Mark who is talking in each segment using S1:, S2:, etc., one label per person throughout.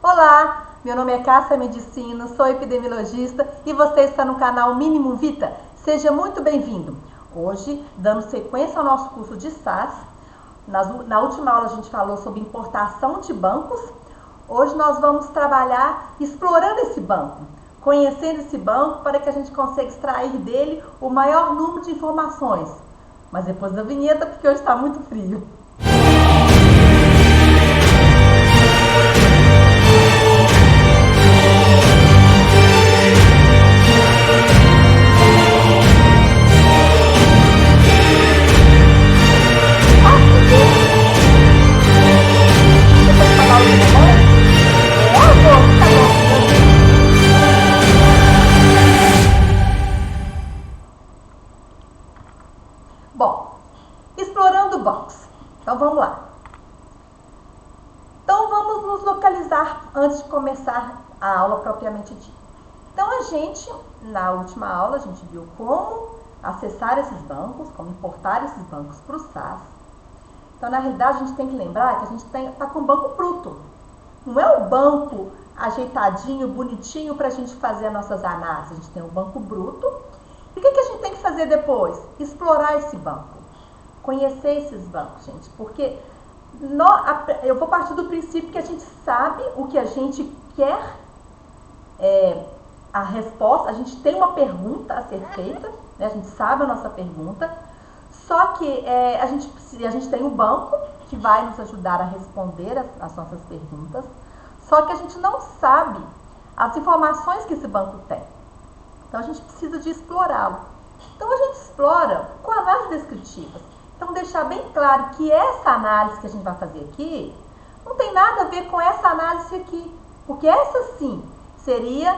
S1: Olá, meu nome é Cássia Medicino, sou epidemiologista e você está no canal Mínimo Vita. Seja muito bem-vindo. Hoje, dando sequência ao nosso curso de SAS, na última aula a gente falou sobre importação de bancos. Hoje nós vamos trabalhar explorando esse banco, conhecendo esse banco para que a gente consiga extrair dele o maior número de informações. Mas depois da vinheta, porque hoje está muito frio. Bom, explorando bancos. Então vamos lá. Então vamos nos localizar antes de começar a aula propriamente dita. Então na última aula, a gente viu como acessar esses bancos, como importar esses bancos para o SAS. Então, na realidade, a gente tem que lembrar que a gente está com o banco bruto. Não é o banco ajeitadinho, bonitinho para a gente fazer as nossas análises. A gente tem o banco bruto. E o que a gente tem que fazer depois? Explorar esse banco. Conhecer esses bancos, gente. Porque eu vou partir do princípio que a gente sabe o que a gente quer, a resposta. A gente tem uma pergunta a ser feita, né? A gente sabe a nossa pergunta. Só que a gente tem um banco que vai nos ajudar a responder as nossas perguntas. Só que a gente não sabe as informações que esse banco tem. Então, a gente precisa de explorá-lo. Então, a gente explora com análises descritivas. Então, deixar bem claro que essa análise que a gente vai fazer aqui não tem nada a ver com essa análise aqui. Porque essa, sim, seria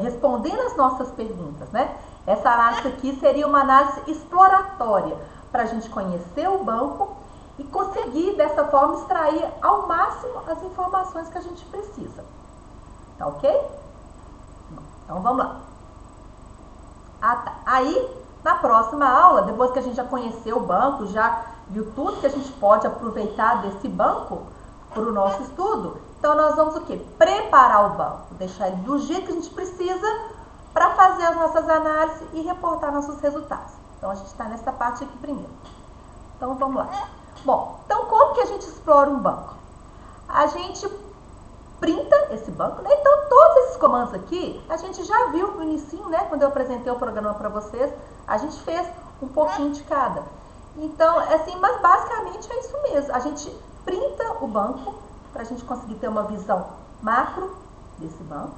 S1: respondendo as nossas perguntas, né? Essa análise aqui seria uma análise exploratória para a gente conhecer o banco e conseguir, dessa forma, extrair ao máximo as informações que a gente precisa. Tá ok? Então, vamos lá. Aí, na próxima aula, depois que a gente já conheceu o banco, já viu tudo que a gente pode aproveitar desse banco para o nosso estudo, então nós vamos o quê? Preparar o banco, deixar ele do jeito que a gente precisa para fazer as nossas análises e reportar nossos resultados. Então, a gente está nessa parte aqui primeiro. Então, vamos lá. Bom, então como que a gente explora um banco? A gente printa esse banco, né? Então, todos esses comandos aqui, a gente já viu no inicinho, né? Quando eu apresentei o programa para vocês, a gente fez um pouquinho de cada. Então, assim, mas basicamente é isso mesmo. A gente printa o banco para a gente conseguir ter uma visão macro desse banco.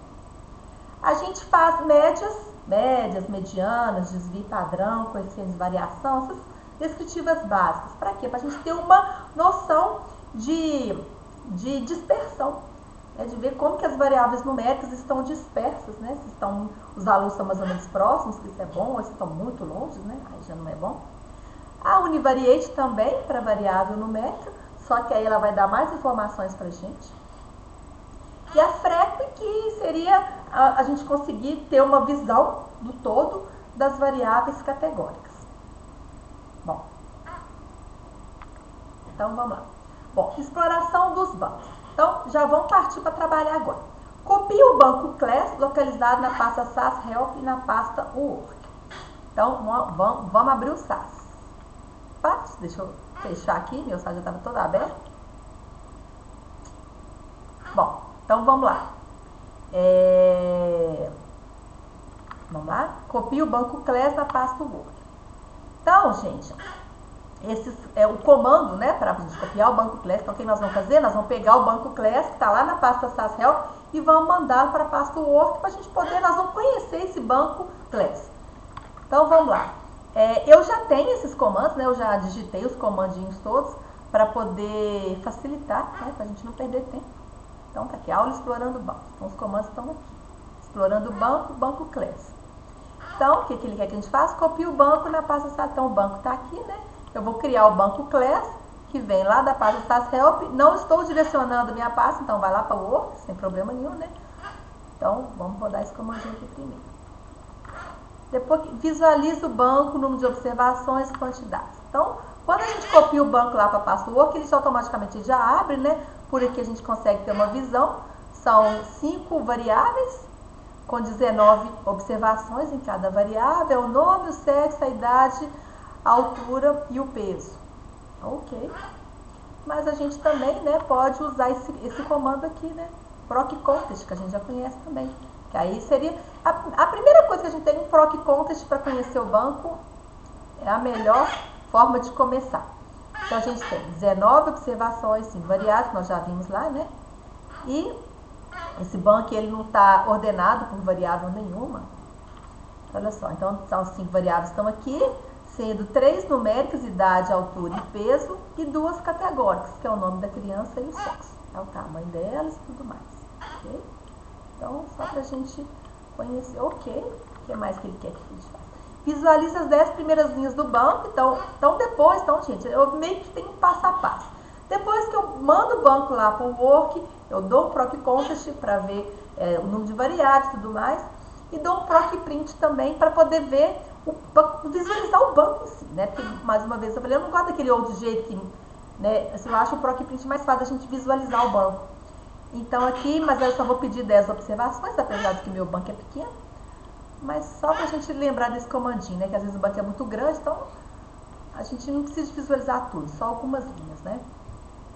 S1: A gente faz médias, medianas, desvio padrão, coeficientes de variação, essas descritivas básicas. Para quê? Para a gente ter uma noção de dispersão, né? De ver como que as variáveis numéricas estão dispersas, né? Se os valores estão mais ou menos próximos, que isso é bom, ou se estão muito longe, né? Aí já não é bom. A univariate também para variável numérica, só que aí ela vai dar mais informações para a gente. E a freq, que seria a gente conseguir ter uma visão do todo das variáveis categóricas. Bom, então vamos lá. Bom, exploração dos bancos. Então, já vamos partir para trabalhar agora. Copie o banco class localizado na pasta SAS Help e na pasta Work. Então, vamos abrir o SAS. Deixa eu fechar aqui, meu SAS já estava todo aberto. Bom, então vamos lá. Vamos lá? Copie o banco class na pasta Word. Então, gente, esse é o comando, né, para a gente copiar o banco class. Então, o que nós vamos fazer? Nós vamos pegar o banco class, que está lá na pasta SAS Help, e vamos mandar para a pasta Word para a gente poder, nós vamos conhecer esse banco class. Então, vamos lá. Eu já tenho esses comandos, né, eu já digitei os comandinhos todos para poder facilitar, né, para a gente não perder tempo. Então, tá aqui, aula explorando o banco. Então, os comandos estão aqui. Explorando o banco, banco class. Então, o que ele quer que a gente faça? Copie o banco na pasta SAS. Então, o banco está aqui, né? Eu vou criar o banco class, que vem lá da pasta SAS Help. Não estou direcionando a minha pasta, então vai lá para o Word, sem problema nenhum, né? Então, vamos rodar esse comandinho aqui primeiro. Depois, visualiza o banco, número de observações, quantidades. Então, Quando a gente copia o banco lá para Password, ele automaticamente já abre, né? Por aqui a gente consegue ter uma visão. São 5 variáveis, com 19 observações em cada variável, o nome, o sexo, a idade, a altura e o peso. Ok. Mas a gente também, né, pode usar esse comando aqui, né? Proc contest, que a gente já conhece também. Que aí seria a primeira coisa que a gente tem um proc contest para conhecer o banco, é a melhor forma de começar. Então a gente tem 19 observações, 5 variáveis, nós já vimos lá, né? E esse banco ele não está ordenado por variável nenhuma. Olha só, então são 5 variáveis que estão aqui, sendo 3 numéricas, idade, altura e peso, e 2 categóricas, que é o nome da criança e o sexo. É o tamanho delas e tudo mais. Ok? Então, só para a gente conhecer. Ok. O que mais que ele quer que a gente faça? Visualiza as 10 primeiras linhas do banco. Então depois, gente, eu meio que tenho um passo a passo. Depois que eu mando o banco lá para o Work, eu dou um proc contest para ver o número de variáveis e tudo mais. E dou um proc print também para poder ver, visualizar o banco em si, né? Porque, mais uma vez, eu falei, eu não gosto daquele outro jeito que, né? Assim, eu acho o proc print mais fácil a gente visualizar o banco. Então aqui, mas eu só vou pedir 10 observações, apesar de que meu banco é pequeno. Mas só para a gente lembrar desse comandinho, né? Que às vezes o banco é muito grande, então a gente não precisa visualizar tudo, só algumas linhas, né?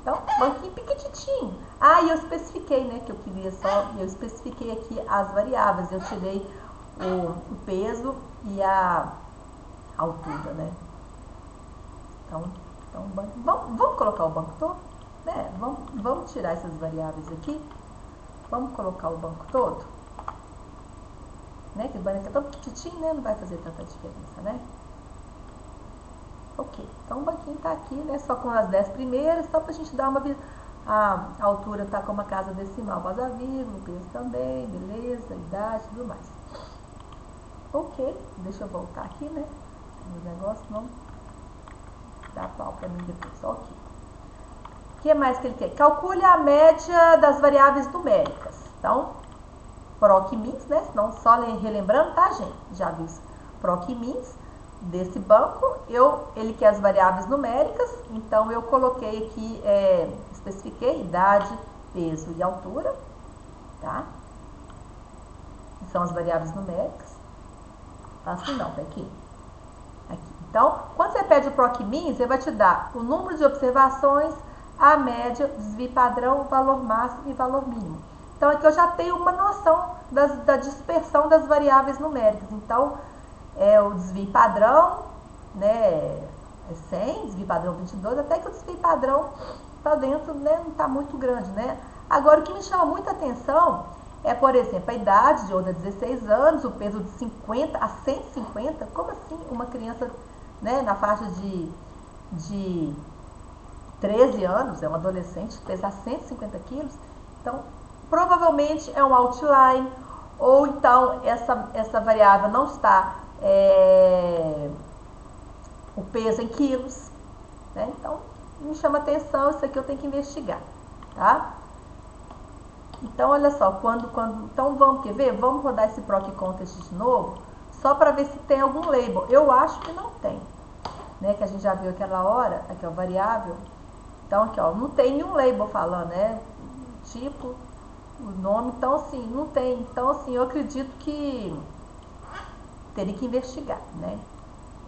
S1: Então, banquinho pequititinho. Ah, e eu especifiquei, né? Que eu queria só, eu especifiquei aqui as variáveis. Eu tirei o peso e a altura, né? Então vamos colocar o banco todo? Né? Vamos tirar essas variáveis aqui. Vamos colocar o banco todo? Né? Que o banco é tão pequititinho, né? Não vai fazer tanta diferença, né? Ok, então o banquinho está aqui, né? Só com as 10 primeiras, só para a gente dar uma... A altura está com uma casa decimal, após a vírgula, o peso também, beleza, idade e tudo mais. Ok, deixa eu voltar aqui, né? No negócio, não dá pau para mim depois. Ok. O que mais que ele quer? Calcule a média das variáveis numéricas. Então, proc-mins, né? Não só relembrando, tá, gente? Já viu isso. Proc-mins desse banco, ele quer as variáveis numéricas, então eu coloquei aqui, especifiquei idade, peso e altura, tá? São as variáveis numéricas. Assim não, tá aqui. Então, quando você pede o proc-mins, ele vai te dar o número de observações, a média, o desvio padrão, o valor máximo e valor mínimo. Então, aqui eu já tenho uma noção da dispersão das variáveis numéricas. Então, o desvio padrão, né, é 100, desvio padrão 22, até que o desvio padrão está dentro, né, não está muito grande, né? Agora, o que me chama muita atenção é, por exemplo, a idade de outra 16 anos, o peso de 50 a 150, como assim uma criança, né, na faixa de 13 anos, é um adolescente, pesar 150 quilos? Então, provavelmente é um outline, ou então essa variável não está o peso em quilos, né? Então, me chama atenção, isso aqui eu tenho que investigar, tá? Então, olha só, então vamos, quer ver? Vamos rodar esse proc contest de novo, só para ver se tem algum label. Eu acho que não tem, né? Que a gente já viu aquela hora, aqui ó, variável. Então, aqui ó, não tem nenhum label falando, né? Tipo, o nome, então assim, não tem. Então, assim, eu acredito que teria que investigar, né?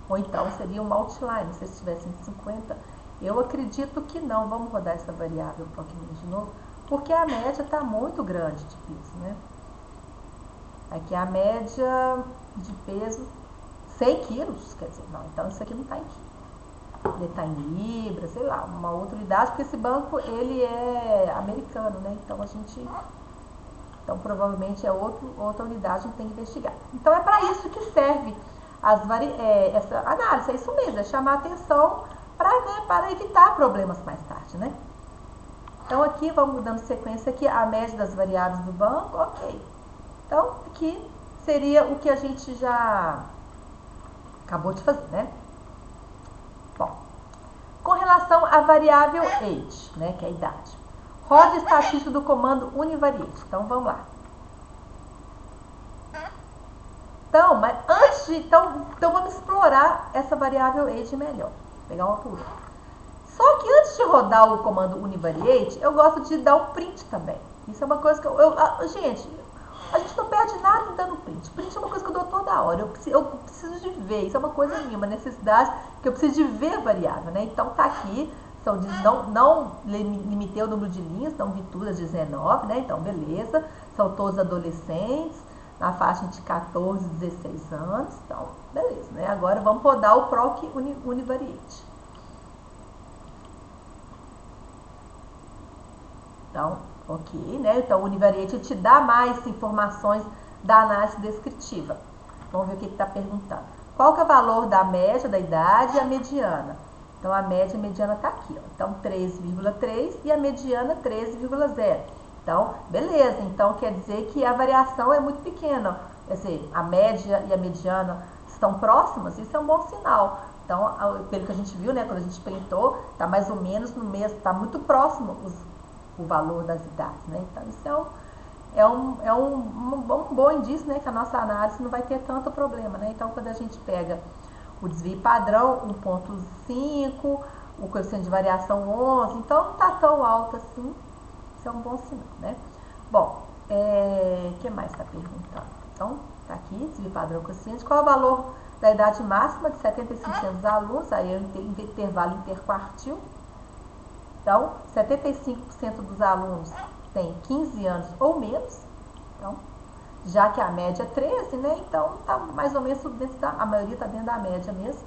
S1: Ou então seria um outline, se estivesse em 50. Eu acredito que não. Vamos rodar essa variável um pouquinho de novo, porque a média está muito grande de peso, né? Aqui a média de peso, 100 quilos, quer dizer, não, então isso aqui não está em quilos. Ele está em libra, sei lá, uma outra unidade, porque esse banco, ele é americano, né? Então, então provavelmente é outra unidade, a gente tem que investigar. Então, é para isso que serve essa análise, é isso mesmo, é chamar atenção para evitar problemas mais tarde, né? Então, aqui, vamos dando sequência aqui, a média das variáveis do banco, ok. Então, aqui seria o que a gente já acabou de fazer, né? Bom, com relação à variável age, né, que é a idade, roda estatística do comando univariate. Então, vamos lá. Então, mas antes de... Então vamos explorar essa variável age melhor. pegar uma por uma. Só que antes de rodar o comando univariate, eu gosto de dar um print também. Isso é uma coisa que gente, a gente não perde nada dando print. Print é uma coisa que eu dou toda hora. Eu preciso de ver. Isso é uma coisa minha, uma necessidade que eu preciso de ver a variável, né? Então tá aqui. Não limitei o número de linhas, então vi tudo às 19, né? Então beleza. São todos adolescentes, na faixa de 14 e 16 anos. Então, beleza, né? Agora vamos rodar o proc univariate. Então, ok, né? Então, o univariate te dá mais informações da análise descritiva. Vamos ver o que está perguntando. Qual que é o valor da média da idade e a mediana? Então, a média e a mediana está aqui, ó. Então, 13,3 e a mediana 13,0. Então, beleza. Então, quer dizer que a variação é muito pequena. Quer dizer, a média e a mediana estão próximas, isso é um bom sinal. Então, pelo que a gente viu, né, quando a gente printou, está mais ou menos no mesmo, está muito próximo o valor das idades, né? Então, isso é um bom indício, né, que a nossa análise não vai ter tanto problema, né? Então, quando a gente pega o desvio padrão 1,5, o coeficiente de variação 11, então não está tão alto assim, isso é um bom sinal, né? Bom, o que mais está perguntando? Então, está aqui, desvio padrão coeficiente, qual é o valor da idade máxima de 75% dos alunos, aí é o intervalo interquartil. Então, 75% dos alunos têm 15 anos ou menos, então, já que a média é 13, né? Então, está mais ou menos dentro a maioria está dentro da média mesmo.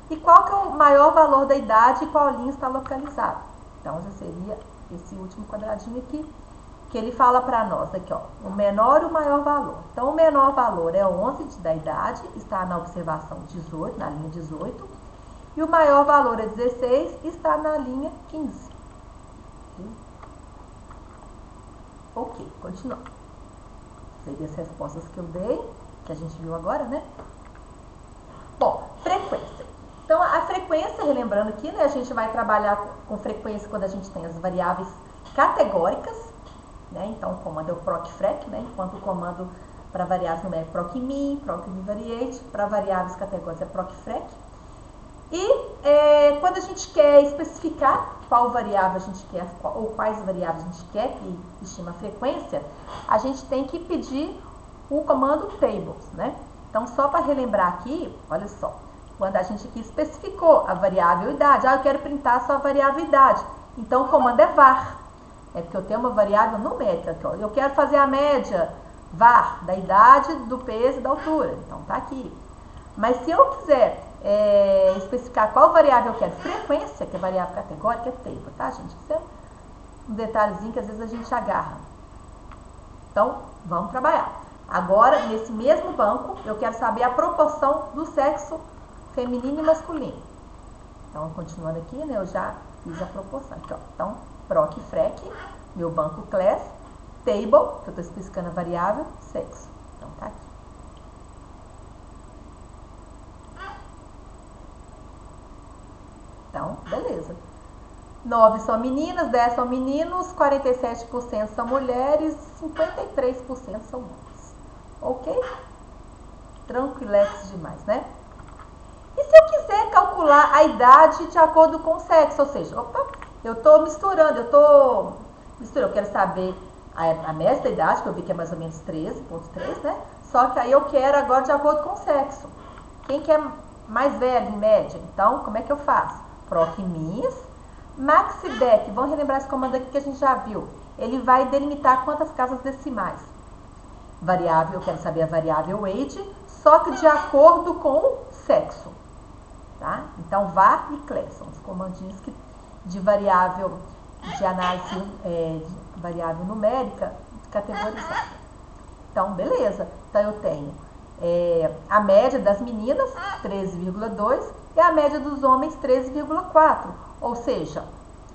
S1: E qual que é o maior valor da idade e qual linha está localizada? Então, já seria esse último quadradinho aqui, que ele fala para nós aqui, ó, o menor e o maior valor. Então, o menor valor é 11 da idade, está na observação 18, na linha 18, e o maior valor é 16, está na linha 15. Ok, continuando. Seria as respostas que eu dei, que a gente viu agora, né? Bom, frequência. Então, a frequência, relembrando aqui, né, a gente vai trabalhar com frequência quando a gente tem as variáveis categóricas, né? Então, o comando é o procfrec, né? Enquanto o comando para variáveis numéricas é procmin, procunivariate, para variáveis categóricas é procfrec. E quando a gente quer especificar qual variável a gente quer, ou quais variáveis a gente quer que estima a frequência, a gente tem que pedir o comando tables, né? Então, só para relembrar aqui, olha só, quando a gente aqui especificou a variável idade, eu quero printar só a variável idade, então o comando é var, porque eu tenho uma variável numérica aqui, ó. Eu quero fazer a média var da idade, do peso e da altura, então tá aqui. Mas se eu quiser especificar qual variável eu quero, frequência, que é variável categórica, é table, tá, gente? Isso é um detalhezinho que às vezes a gente agarra. Então, vamos trabalhar. Agora, nesse mesmo banco, eu quero saber a proporção do sexo feminino e masculino. Então, continuando aqui, né, eu já fiz a proporção. Aqui, ó. Então, procfrec, meu banco class, table, que eu estou especificando a variável, sexo. Então, tá aqui. Então, beleza. 9 são meninas, 10 são meninos, 47% são mulheres, 53% são homens. Ok? Tranquilex demais, né? E se eu quiser calcular a idade de acordo com o sexo? Ou seja, opa, eu estou misturando, eu quero saber a média da idade, que eu vi que é mais ou menos 13,3, né? Só que aí eu quero agora de acordo com o sexo. Quem que é mais velho, em média? Então, como é que eu faço? Procmins, maxdec, vamos relembrar esse comando aqui que a gente já viu. Ele vai delimitar quantas casas decimais. Variável, eu quero saber a variável age, só que de acordo com o sexo. Tá? Então, var e class são os comandinhos de variável de análise, de variável numérica categorizada. Então, beleza. Então, eu tenho a média das meninas, 13,2, e a média dos homens, 13,4. Ou seja,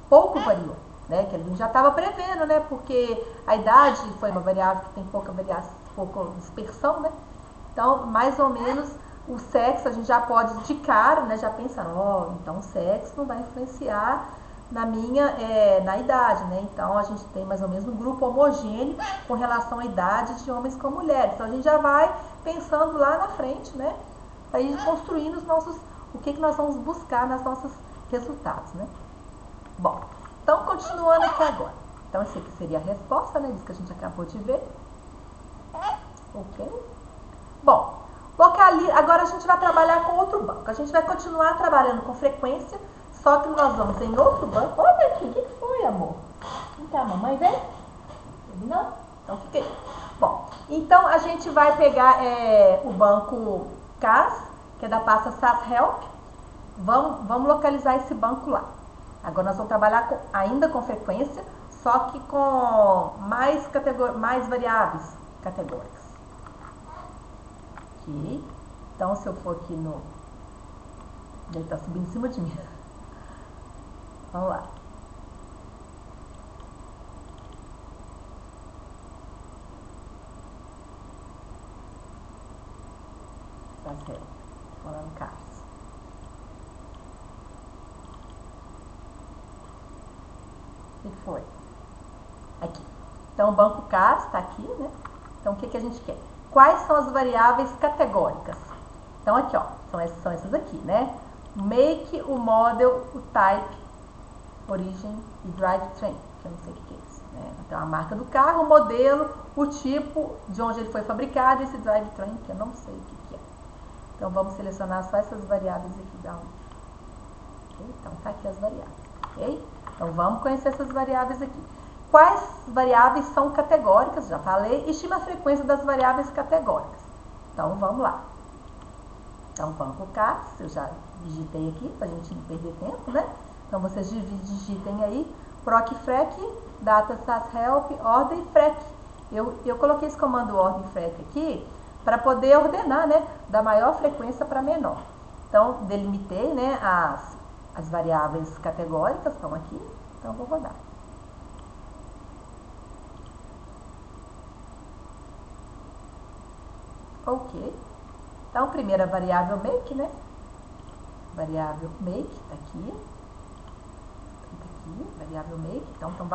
S1: pouco variou, né? Que a gente já estava prevendo, né? Porque a idade foi uma variável que tem pouca dispersão, né? Então, mais ou menos, o sexo a gente já pode de cara, né? Já pensando, então o sexo não vai influenciar na idade, né? Então, a gente tem mais ou menos um grupo homogêneo com relação à idade de homens com mulheres. Então, a gente já vai pensando lá na frente, né? Para ir construindo o que nós vamos buscar nos nossos resultados, né? Bom, então continuando aqui agora. Então, esse aqui seria a resposta, né? Isso que a gente acabou de ver. Ok? Bom, agora a gente vai trabalhar com outro banco. A gente vai continuar trabalhando com frequência, só que nós vamos em outro banco. Olha aqui, o que foi, amor? Vem cá, mamãe, vem? Não? Então, fica aí. Bom, então a gente vai pegar o banco CAS, que é da pasta SAS Help. Vamos localizar esse banco lá. Agora nós vamos trabalhar ainda com frequência, só que com mais variáveis categóricas. Aqui. Então, se eu for aqui no... Ele está subindo em cima de mim. Vamos lá. Falando CARS. O que foi? Aqui. Então, o banco CARS está aqui, né? Então, o que a gente quer? Quais são as variáveis categóricas? Então, aqui, ó, são essas aqui, né? O make, o model, o type, origem e drivetrain, que eu não sei o que é isso, né? Então, a marca do carro, o modelo, o tipo, de onde ele foi fabricado, esse drivetrain, que eu não sei o que é. Então, vamos selecionar só essas variáveis aqui da onde. Okay? Então, tá aqui as variáveis, ok? Então, vamos conhecer essas variáveis aqui. Quais variáveis são categóricas? Já falei. Estima a frequência das variáveis categóricas. Então, vamos lá. Então, banco CAS, eu já digitei aqui, para a gente não perder tempo, né? Então, vocês digitem aí, procfrec, data SAS help, ordem frec. Eu coloquei esse comando ordem frec aqui, para poder ordenar, né? Da maior frequência para menor. Então, delimitei, né? As variáveis categóricas estão aqui. Então, vou rodar. Ok. Então, primeira variável make, né? Variável make, tá aqui. Clica aqui, variável make. Então, são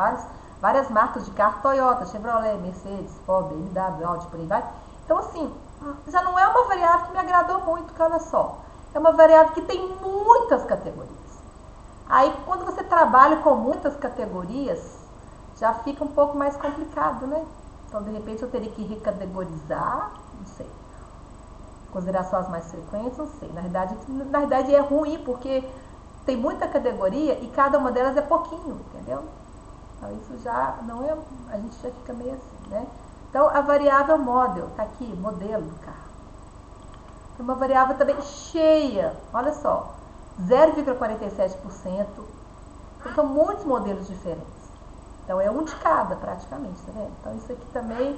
S1: várias marcas de carro, Toyota, Chevrolet, Mercedes, Ford, BMW, Audi, por aí vai. Então, assim, já não é uma variável que me agradou muito, porque olha só, é uma variável que tem muitas categorias. Aí, quando você trabalha com muitas categorias, já fica um pouco mais complicado, né? Então, de repente, eu teria que recategorizar, não sei. Considerar só as mais frequentes, não sei. Na verdade é ruim, porque tem muita categoria e cada uma delas é pouquinho, entendeu? Então, isso já não é... A gente já fica meio assim, né? Então, a variável model, tá aqui, modelo do carro. Tem uma variável também cheia, olha só, 0,47%. Então, são muitos modelos diferentes. Então, é um de cada, praticamente, tá vendo? Então, isso aqui também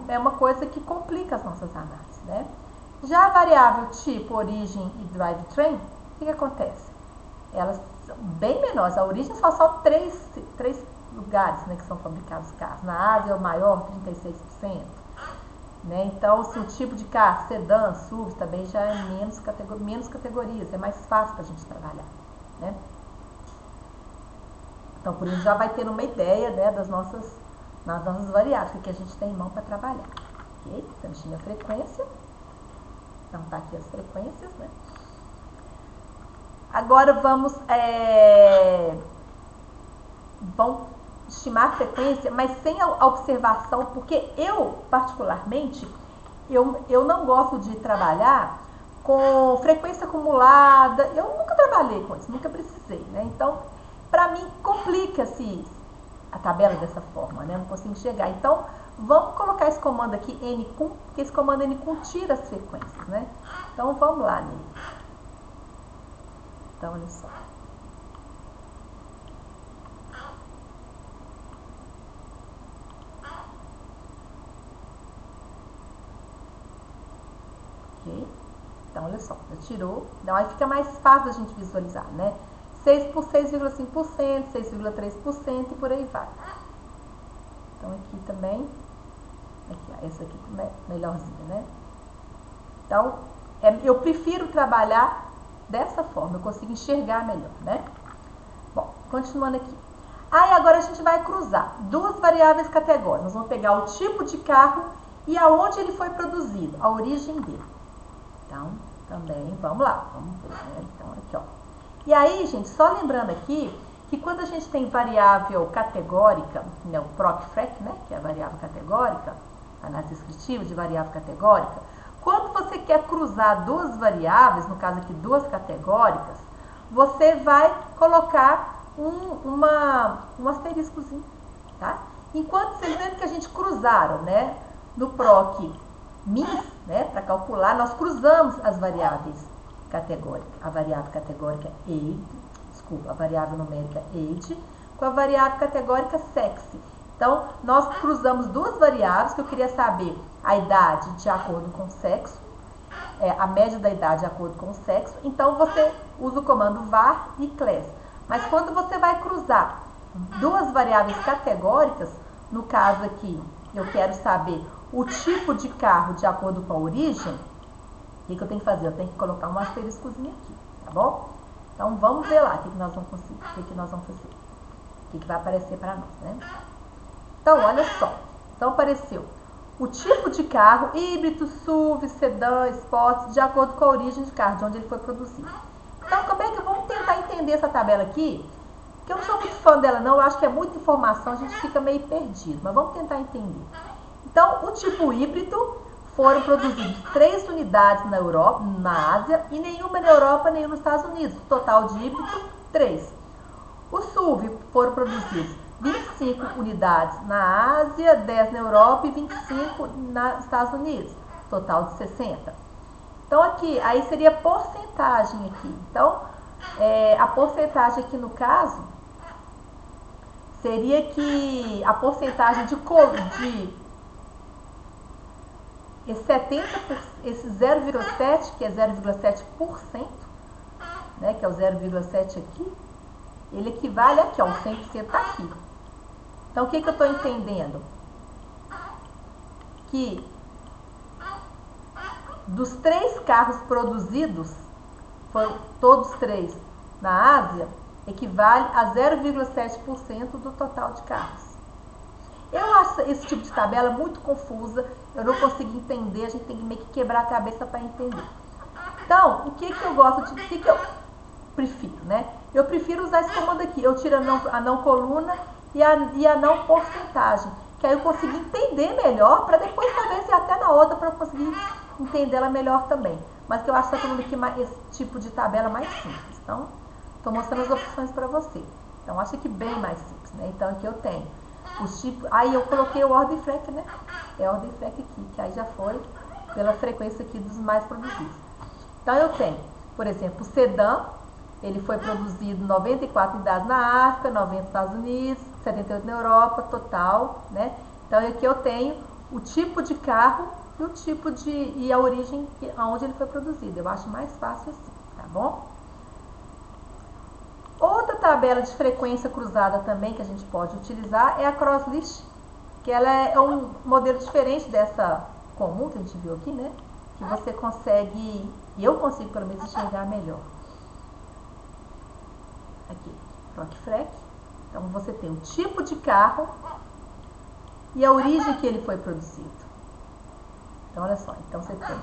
S1: é uma coisa que complica as nossas análises, né? Já a variável tipo, origem e drivetrain, o que acontece? Elas são bem menores. A origem são só três lugares, né, que são fabricados os carros. Na Ásia é o maior, 36%. Né? Então, se o tipo de carro, sedã, SUV, também já é menos categorias, é mais fácil para a gente trabalhar, né? Então, por isso já vai ter uma ideia, né, das nossas variáveis que a gente tem em mão para trabalhar. Ok? Então, estima a frequência. Então, tá aqui as frequências, né? Agora vamos estimar a frequência, mas sem a observação, porque eu, particularmente, eu não gosto de trabalhar com frequência acumulada. Eu nunca trabalhei com isso, nunca precisei, né? Então, para mim, complica-se a tabela dessa forma, né? Eu não consigo enxergar. Então, vamos colocar esse comando aqui, ncum, porque esse comando ncum tira as frequências, né? Então, vamos lá nele. Então, olha só. Ok? Então, olha só, já tirou. Então, aí fica mais fácil a gente visualizar, né? 6 por 6,5%, 6,3% e por aí vai. Então, aqui também, aqui, ó, essa aqui é melhorzinha, né? Então, eu prefiro trabalhar dessa forma, eu consigo enxergar melhor, né? Bom, continuando aqui. Aí, agora a gente vai cruzar duas variáveis categóricas. Nós vamos pegar o tipo de carro e aonde ele foi produzido, a origem dele. Então, Também, vamos lá, vamos ver, né? Então, aqui, ó. E aí, gente, só lembrando aqui que quando a gente tem variável categórica, né, o PROC-FREC, né, que é a variável categórica, análise descritiva de variável categórica, quando você quer cruzar duas variáveis, no caso aqui duas categóricas, você vai colocar um asteriscozinho, tá? Enquanto vocês viram que a gente cruzaram, né, no PROC MINS, né, para calcular, nós cruzamos as variáveis categóricas, a variável categórica age, a variável numérica age, com a variável categórica sexy. Então, nós cruzamos duas variáveis que eu queria saber a idade de acordo com o sexo, a média da idade de acordo com o sexo. Então, você usa o comando var e class. Mas quando você vai cruzar duas variáveis categóricas, no caso aqui, eu quero saber o tipo de carro de acordo com a origem, o que eu tenho que fazer? Eu tenho que colocar um asteriscozinho aqui, tá bom? Então, vamos ver lá o que nós vamos conseguir, o que nós vamos fazer, o que vai aparecer para nós, né? Então, olha só. Então, apareceu o tipo de carro, híbrido, SUV, sedã, Sport, de acordo com a origem de carro, de onde ele foi produzido. Então, como é que vamos tentar entender essa tabela aqui? Porque eu não sou muito fã dela, não. Eu acho que é muita informação, a gente fica meio perdido. Mas vamos tentar entender. Então, o tipo híbrido foram produzidos 3 unidades na Europa, na Ásia, e nenhuma na Europa, nenhuma nos Estados Unidos. Total de híbrido, 3. O SUV foram produzidos 25 unidades na Ásia, 10 na Europa e 25 nos Estados Unidos. Total de 60. Então, aqui, aí seria porcentagem aqui. Então, a porcentagem aqui no caso, seria que a porcentagem esse 0,7, que é 0,7%, né, que é o 0,7 aqui, ele equivale aqui, ó, o 100% tá aqui. Então, o que eu estou entendendo? Que dos 3 carros produzidos, foram todos 3 na Ásia, equivale a 0,7% do total de carros. Eu acho esse tipo de tabela muito confusa, eu não consigo entender, a gente tem que meio que quebrar a cabeça para entender. Então, o que eu gosto de, o que eu prefiro, né? Eu prefiro usar esse comando aqui, eu tiro a não coluna e a não porcentagem, que aí eu consigo entender melhor, para depois talvez ir até na outra para eu conseguir entender ela melhor também. Mas que eu acho essa coluna aqui, esse tipo de tabela mais simples. Então, estou mostrando as opções para você. Então, acho que bem mais simples, né? Então, aqui eu tenho os tipos, aí eu coloquei o ordem FREC, né? É a ordem FREC aqui, que aí já foi pela frequência aqui dos mais produzidos. Então, eu tenho, por exemplo, o sedã, ele foi produzido 94 unidades na África, 90 nos Estados Unidos, 78 na Europa, total, né? Então, aqui eu tenho o tipo de carro e o tipo e a origem aonde ele foi produzido. Eu acho mais fácil assim, tá bom? Outra tabela de frequência cruzada também que a gente pode utilizar é a Crosslist, que ela é um modelo diferente dessa comum que a gente viu aqui, né? Que você consegue, e eu consigo pelo menos enxergar melhor. Aqui, PROC-FREC. Então, você tem o tipo de carro e a origem que ele foi produzido. Então, olha só. Então, você tem,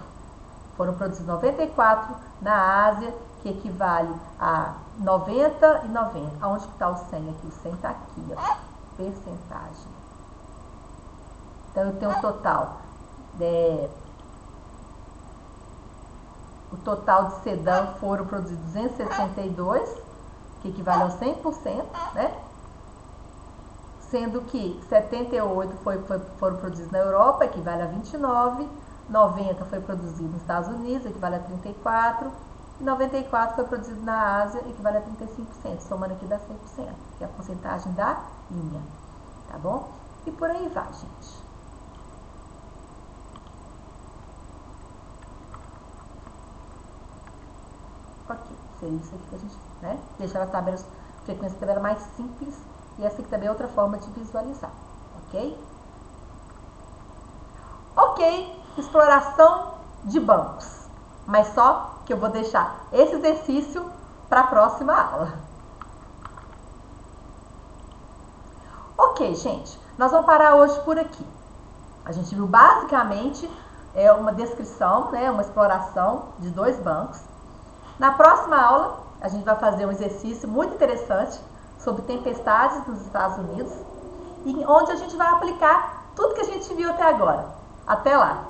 S1: foram produzidos 94 na Ásia, que equivale a 90 e 90. Aonde que está o 100 aqui? O 100 está aqui, ó. Percentagem. Então, eu tenho um total. O total de sedã foram produzidos 262, que equivale ao 100%, né? Sendo que 78 foram produzidos na Europa, equivale a 29, 90 foi produzido nos Estados Unidos, equivale a 34, e 94 foi produzido na Ásia, equivale a 35%, somando aqui dá 100%, que é a porcentagem da linha, tá bom? E por aí vai, gente. Ok, seria isso aqui que a gente, né? Deixar as tabelas, frequência da tabela mais simples, e essa aqui também é outra forma de visualizar, ok? Ok, exploração de bancos, mas só que eu vou deixar esse exercício para a próxima aula. Ok, gente, nós vamos parar hoje por aqui. A gente viu basicamente é uma descrição, né, uma exploração de 2 bancos. Na próxima aula, a gente vai fazer um exercício muito interessante sobre tempestades nos Estados Unidos, e onde a gente vai aplicar tudo que a gente viu até agora. Até lá!